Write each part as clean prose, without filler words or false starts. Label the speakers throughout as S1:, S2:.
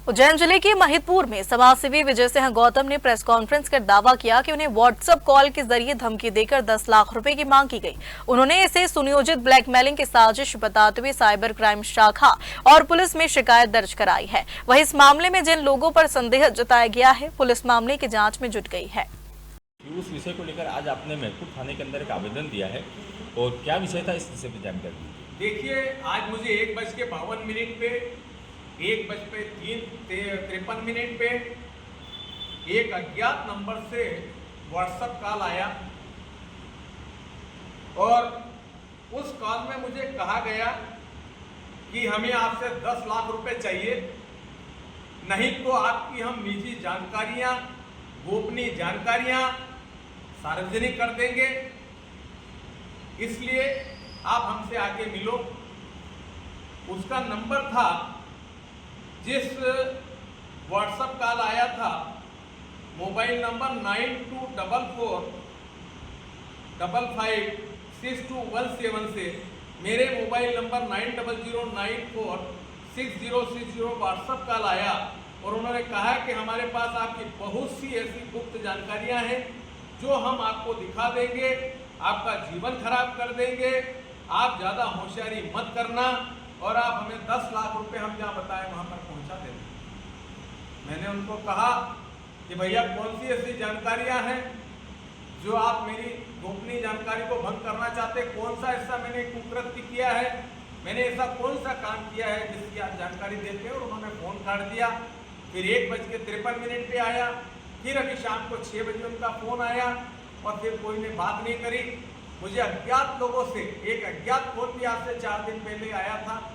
S1: उज्जैन जिले के महिदपुर में समाजसेवी विजय सिंह गौतम ने प्रेस कॉन्फ्रेंस कर दावा किया कि उन्हें व्हाट्सएप कॉल के जरिए धमकी देकर 10 लाख रुपए की मांग की गई। उन्होंने इसे सुनियोजित ब्लैकमेलिंग की साजिश बताते हुए साइबर क्राइम शाखा और पुलिस में शिकायत दर्ज कराई है। वहीं इस मामले में जिन लोगों पर संदेह जताया गया है, पुलिस मामले की जाँच में जुट गई है।
S2: उस विषय को लेकर आज आपने महदपुर थाने के अंदर एक आवेदन दिया है और क्या विषय था, इस विषय पर जानकारी दीजिए।
S3: देखिए, आज मुझे 1:52 पे 1:53 पे एक अज्ञात नंबर से व्हाट्सएप कॉल आया और उस कॉल में मुझे कहा गया कि हमें आपसे 10 लाख रुपए चाहिए, नहीं तो आपकी हम निजी जानकारियां, गोपनीय जानकारियां सार्वजनिक कर देंगे, इसलिए आप हमसे आके मिलो। उसका नंबर था, जिस व्हाट्सएप कॉल आया था, मोबाइल नंबर 9244556217 से मेरे मोबाइल नंबर 9009460660 व्हाट्सएप कॉल आया और उन्होंने कहा कि हमारे पास आपकी बहुत सी ऐसी गुप्त जानकारियां हैं जो हम आपको दिखा देंगे, आपका जीवन खराब कर देंगे, आप ज़्यादा होशियारी मत करना और आप हमें 10 लाख रुपए हम जहाँ बताएं वहाँ पर पहुँचा देंगे। मैंने उनको कहा कि भैया कौन सी ऐसी जानकारियाँ हैं जो आप मेरी गोपनीय जानकारी को भंग करना चाहते, कौन सा ऐसा मैंने कुकृत्य किया है, मैंने ऐसा कौन सा काम किया है जिसकी आप जानकारी देते हैं। और उन्होंने फ़ोन काट दिया। फिर 1:53 पे आया, फिर अभी शाम को 6 बजे उनका फ़ोन आया और फिर कोई ने बात नहीं करी। मुझे अज्ञात लोगों से एक अज्ञात फोन भी आज से 4 दिन पहले आया था,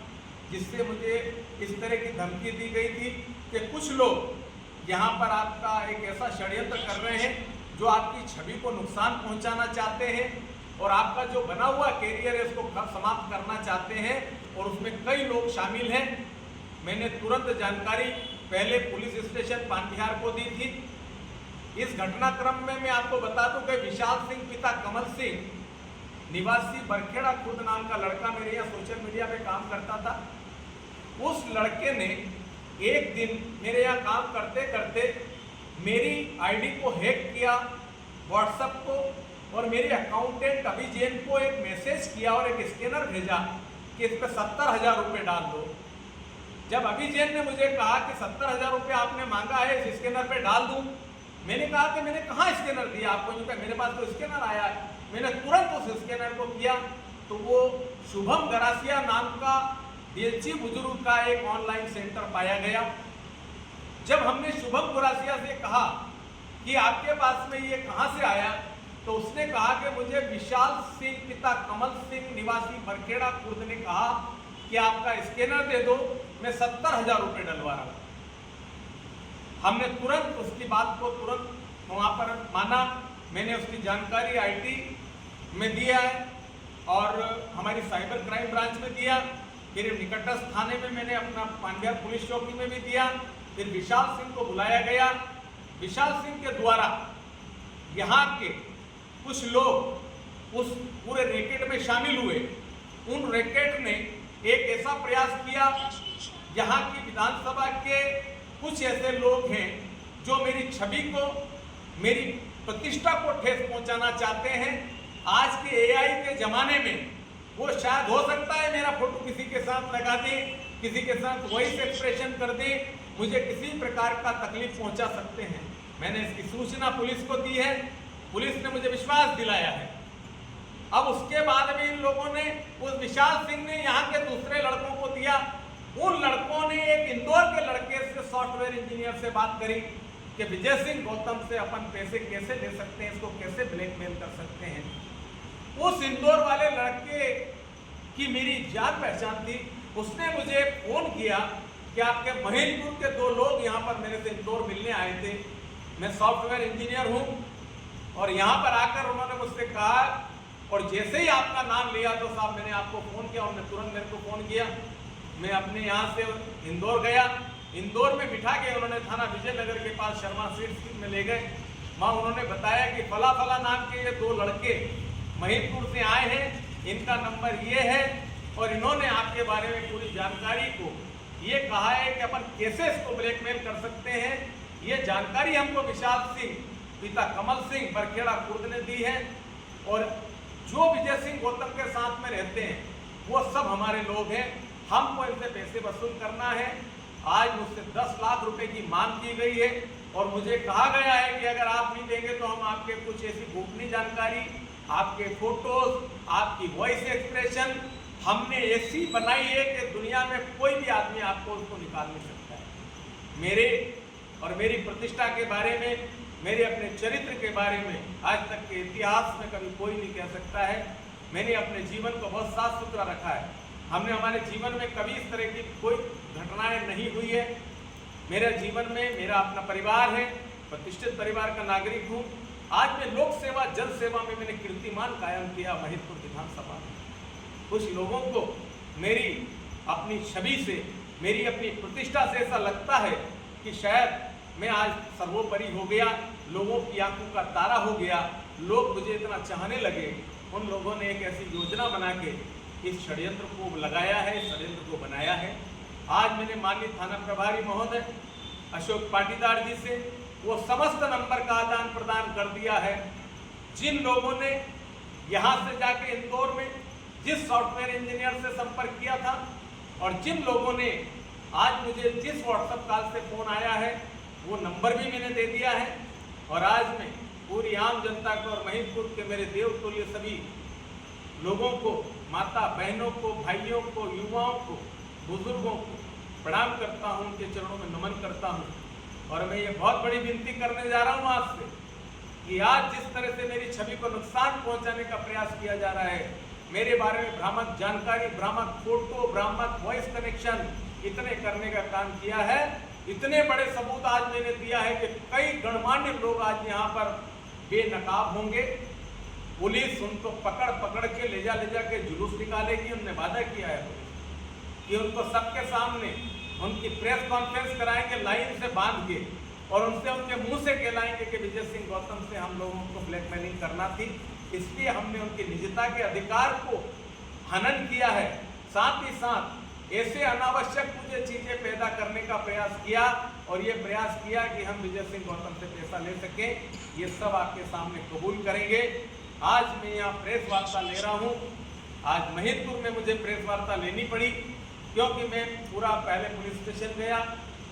S3: जिससे मुझे इस तरह की धमकी दी गई थी कि कुछ लोग यहाँ पर आपका एक ऐसा षड्यंत्र कर रहे हैं जो आपकी छवि को नुकसान पहुँचाना चाहते हैं और आपका जो बना हुआ कैरियर है उसको समाप्त करना चाहते हैं और उसमें कई लोग शामिल हैं। मैंने तुरंत जानकारी पहले पुलिस स्टेशन पानबिहार को दी थी। इस घटनाक्रम में मैं आपको बता दूं कि विशाल सिंह पिता कमल सिंह निवासी बरखेड़ा खुर्द नाम का लड़का मेरे यहाँ सोशल मीडिया पे काम करता था। उस लड़के ने एक दिन मेरे यहाँ काम करते करते मेरी आईडी को हैक किया, व्हाट्सएप को, और मेरे अकाउंटेंट अभी जैन को एक मैसेज किया और एक स्कैनर भेजा कि इस पर 70,000 रुपये डाल दो। जब अभी जैन ने मुझे कहा कि 70,000 रुपये आपने मांगा है, इस स्कैनर पे डाल दूं, मैंने कहा कि मैंने कहाँ स्कैनर दिया आपको? मेरे पास तो स्कैनर आया है। मैंने तुरंत उस स्कैनर को किया तो वो शुभम गरासिया नाम का बेलची बुजुर्ग का एक ऑनलाइन सेंटर पाया गया। जब हमने शुभम गरासिया से कहा कि आपके पास में ये कहाँ से आया, तो उसने कहा कि मुझे विशाल सिंह पिता कमल सिंह निवासी बरखेड़ा खुर्द ने कहा कि आपका स्कैनर दे दो, मैं 70,000 रुपये डलवा रहा हूँ। हमने तुरंत उसकी बात को तुरंत वहाँ पर माना। मैंने उसकी जानकारी आईटी में दिया है और हमारी साइबर क्राइम ब्रांच में दिया, फिर निकटस्थ थाने में मैंने अपना पानबिहार पुलिस चौकी में भी दिया। फिर विशाल सिंह को बुलाया गया। विशाल सिंह के द्वारा यहाँ के कुछ लोग उस पूरे रैकेट में शामिल हुए। उन रैकेट ने एक ऐसा प्रयास किया, यहाँ की विधानसभा के कुछ ऐसे लोग हैं जो मेरी छवि को, मेरी प्रतिष्ठा को ठेस पहुंचाना चाहते हैं। आज के एआई के जमाने में वो शायद हो सकता है मेरा फोटो किसी के साथ लगा दे, किसी के साथ वॉइस एक्सप्रेशन कर दे, मुझे किसी प्रकार का तकलीफ पहुंचा सकते हैं। मैंने इसकी सूचना पुलिस को दी है, पुलिस ने मुझे विश्वास दिलाया है। अब उसके बाद में इन लोगों ने, उस विशाल सिंह ने यहाँ के दूसरे लड़कों को दिया। उन लड़कों ने एक इंदौर के लड़के से, सॉफ्टवेयर इंजीनियर से बात करी कि विजय सिंह गौतम से अपन पैसे कैसे ले सकते हैं, इसको कैसे ब्लैकमेल कर सकते हैं। उस इंदौर वाले लड़के की मेरी जान पहचान थी। उसने मुझे फोन किया कि आपके महिदपुर के 2 लोग यहाँ पर मेरे से इंदौर मिलने आए थे। मैं सॉफ्टवेयर इंजीनियर हूँ और यहाँ पर आकर उन्होंने मुझसे कहा, और जैसे ही आपका नाम लिया तो साहब मैंने आपको फ़ोन किया, उन्होंने तुरंत मेरे को फ़ोन किया। मैं अपने यहाँ से इंदौर गया। इंदौर में बिठा के उन्होंने थाना विजयनगर के पास शर्मा स्ट्रीट में ले गए। वहाँ उन्होंने बताया कि फला फला नाम के ये 2 लड़के महिदपुर से आए हैं, इनका नंबर ये है और इन्होंने आपके बारे में पूरी जानकारी को ये कहा है कि अपन कैसे इसको ब्लैकमेल कर सकते हैं, ये जानकारी हमको विशाल सिंह पिता कमल सिंह बरखेड़ा खुर्द ने दी है। और जो विजय सिंह गौतम के साथ में रहते हैं वो सब हमारे लोग हैं, हमको इनसे पैसे वसूल करना है। आज मुझसे 10 लाख रुपए की मांग की गई है और मुझे कहा गया है कि अगर आप नहीं देंगे तो हम आपके कुछ ऐसी गोपनीय जानकारी, आपके फोटोज, आपकी वॉइस एक्सप्रेशन हमने ऐसी बनाई है कि दुनिया में कोई भी आदमी आपको उसको निकाल नहीं सकता है। मेरे और मेरी प्रतिष्ठा के बारे में, मेरे अपने चरित्र के बारे में आज तक के इतिहास में कभी कोई नहीं कह सकता है। मैंने अपने जीवन को बहुत साफ सुथरा रखा है। हमने हमारे जीवन में कभी इस तरह की कोई घटनाएं नहीं हुई है। मेरे जीवन में मेरा अपना परिवार है, प्रतिष्ठित परिवार का नागरिक हूँ। आज मैं लोक सेवा, जन सेवा में मैंने कीर्तिमान कायम किया महिदपुर विधानसभा में। कुछ लोगों को मेरी अपनी छवि से, मेरी अपनी प्रतिष्ठा से ऐसा लगता है कि शायद मैं आज सर्वोपरि हो गया, लोगों की आंखों का तारा हो गया, लोग मुझे इतना चाहने लगे। उन लोगों ने एक ऐसी योजना बना के इस षड्यंत्र को लगाया है, इस षड्यंत्र को बनाया है। आज मैंने माननीय थाना प्रभारी महोदय अशोक पाटीदार जी से वो समस्त नंबर का आदान प्रदान कर दिया है। जिन लोगों ने यहाँ से जाके इंदौर में जिस सॉफ्टवेयर इंजीनियर से संपर्क किया था और जिन लोगों ने आज मुझे जिस व्हाट्सएप कॉल से फोन आया है वो नंबर भी मैंने दे दिया है। और आज मैं पूरी आम जनता को और महिदपुर के मेरे देवतुल्य सभी लोगों को, माता बहनों को, भाइयों को, युवाओं को, बुजुर्गों को प्रणाम करता हूं, उनके चरणों में नमन करता हूं। और मैं ये बहुत बड़ी विनती करने जा रहा हूं आज से कि आज जिस तरह से मेरी छवि को नुकसान पहुंचाने का प्रयास किया जा रहा है, मेरे बारे में भ्रामक जानकारी, भ्रामक फोटो, भ्रामक वॉइस कनेक्शन इतने करने का काम किया है, इतने बड़े सबूत आज मैंने दिया है कि कई गणमान्य लोग आज यहाँ पर बेनकाब होंगे। पुलिस उनको पकड़ पकड़ के ले जा के जुलूस निकालेगी। उनने वादा किया है कि उनको सबके सामने उनकी प्रेस कॉन्फ्रेंस कराएंगे लाइन से बांध के, और उनसे उनके मुंह से कहलाएंगे कि विजय सिंह गौतम से हम लोगों को ब्लैकमेलिंग करना थी, इसलिए हमने उनकी निजता के अधिकार को हनन किया है। साथ ही साथ ऐसे अनावश्यक मुझे चीजें पैदा करने का प्रयास किया और ये प्रयास किया कि हम विजय सिंह गौतम से पैसा ले सकें। ये सब आपके सामने कबूल करेंगे। आज मैं यहाँ प्रेस वार्ता ले रहा हूँ। आज महिदपुर में मुझे प्रेस वार्ता लेनी पड़ी क्योंकि मैं पूरा पहले पुलिस स्टेशन गया,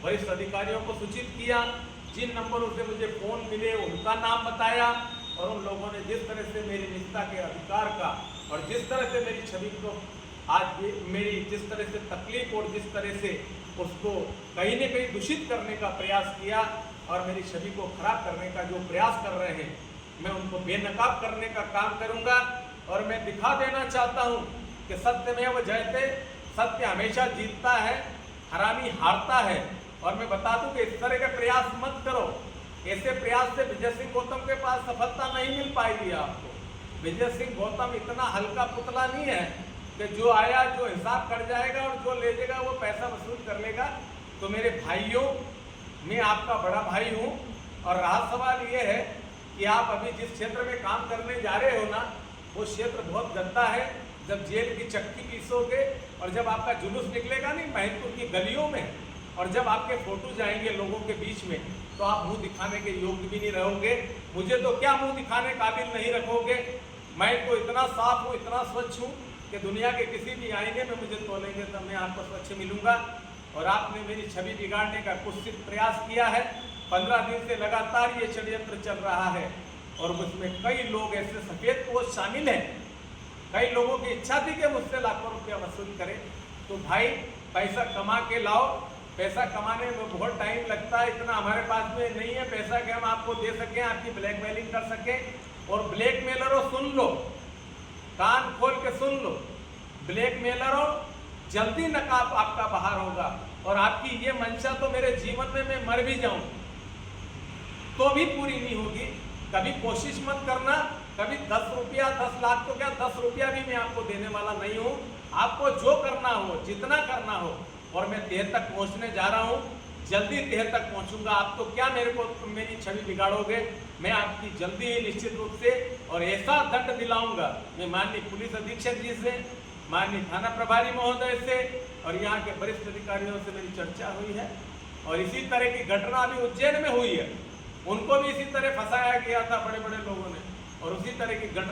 S3: वरिष्ठ अधिकारियों को सूचित किया, जिन नंबरों से मुझे फोन मिले उनका नाम बताया, और उन लोगों ने जिस तरह से मेरी निजता के अधिकार का और जिस तरह से मेरी छवि को आज मेरी जिस तरह से तकलीफ और जिस तरह से उसको कहीं न कहीं दूषित करने का प्रयास किया और मेरी छवि को खराब करने का जो प्रयास कर रहे हैं, मैं उनको बेनकाब करने का काम करूंगा। और मैं दिखा देना चाहता हूं कि सत्यमेव जयते, सत्य हमेशा जीतता है, हरामी हारता है। और मैं बता दूं कि इस तरह के प्रयास मत करो। ऐसे प्रयास से विजय सिंह गौतम के पास सफलता नहीं मिल पाएगी आपको। विजय सिंह गौतम इतना हल्का पुतला नहीं है कि जो आया जो हिसाब कर जाएगा और जो ले जाएगा वो पैसा वसूल कर लेगा। तो मेरे भाइयों, मैं आपका बड़ा भाई हूँ और रहा सवाल ये है कि आप अभी जिस क्षेत्र में काम करने जा रहे हो ना, वो क्षेत्र बहुत गंदा है। जब जेल की चक्की पीसोगे और जब आपका जुलूस निकलेगा नहीं महिदपुर की गलियों में, और जब आपके फोटो जाएंगे लोगों के बीच में, तो आप मुंह दिखाने के योग्य भी नहीं रहोगे। मुझे तो क्या मुंह दिखाने काबिल नहीं रखोगे। मैं तो इतना साफ हूँ, इतना स्वच्छ हूँ कि दुनिया के किसी भी आईने में मुझे तोलेंगे तो मैं आपको स्वच्छ मिलूंगा। और आपने मेरी छवि बिगाड़ने का कुत्सित प्रयास किया है। 15 दिन से लगातार ये षड्यंत्र चल रहा है और उसमें कई लोग ऐसे सफेद पोश शामिल हैं। कई लोगों की इच्छा थी कि मुझसे लाखों रुपया वसूल करें। तो भाई, पैसा कमा के लाओ। पैसा कमाने में बहुत टाइम लगता है, इतना हमारे पास में नहीं है पैसा कि हम आपको दे सकें, आपकी ब्लैकमेलिंग कर सकें। और ब्लैकमेलरों, सुन लो, कान खोल के सुन लो, ब्लैकमेलरों, जल्दी नकाब आपका बाहर होगा। और आपकी ये मंशा तो मेरे जीवन में मैं मर भी जाऊं तो भी पूरी नहीं होगी। कभी कोशिश मत करना, कभी 10 रुपया, 10 लाख तो क्या 10 रुपया भी मैं आपको देने वाला नहीं हूँ। आपको जो करना हो, जितना करना हो, और मैं तह तक पहुँचने जा रहा हूँ, जल्दी तह तक पहुँचूंगा। आप तो क्या मेरे को मेरी छवि बिगाड़ोगे। मैं आपकी जल्दी ही निश्चित रूप से और ऐसा दंड दिलाऊंगा। मैं माननीय पुलिस अधीक्षक जी से, माननीय थाना प्रभारी महोदय से और यहाँ के वरिष्ठ अधिकारियों से मेरी चर्चा हुई है और इसी तरह की घटना अभी उज्जैन में हुई है, उनको भी इसी तरह फंसाया गया था बड़े बड़े लोगों ने और उसी तरह की घटना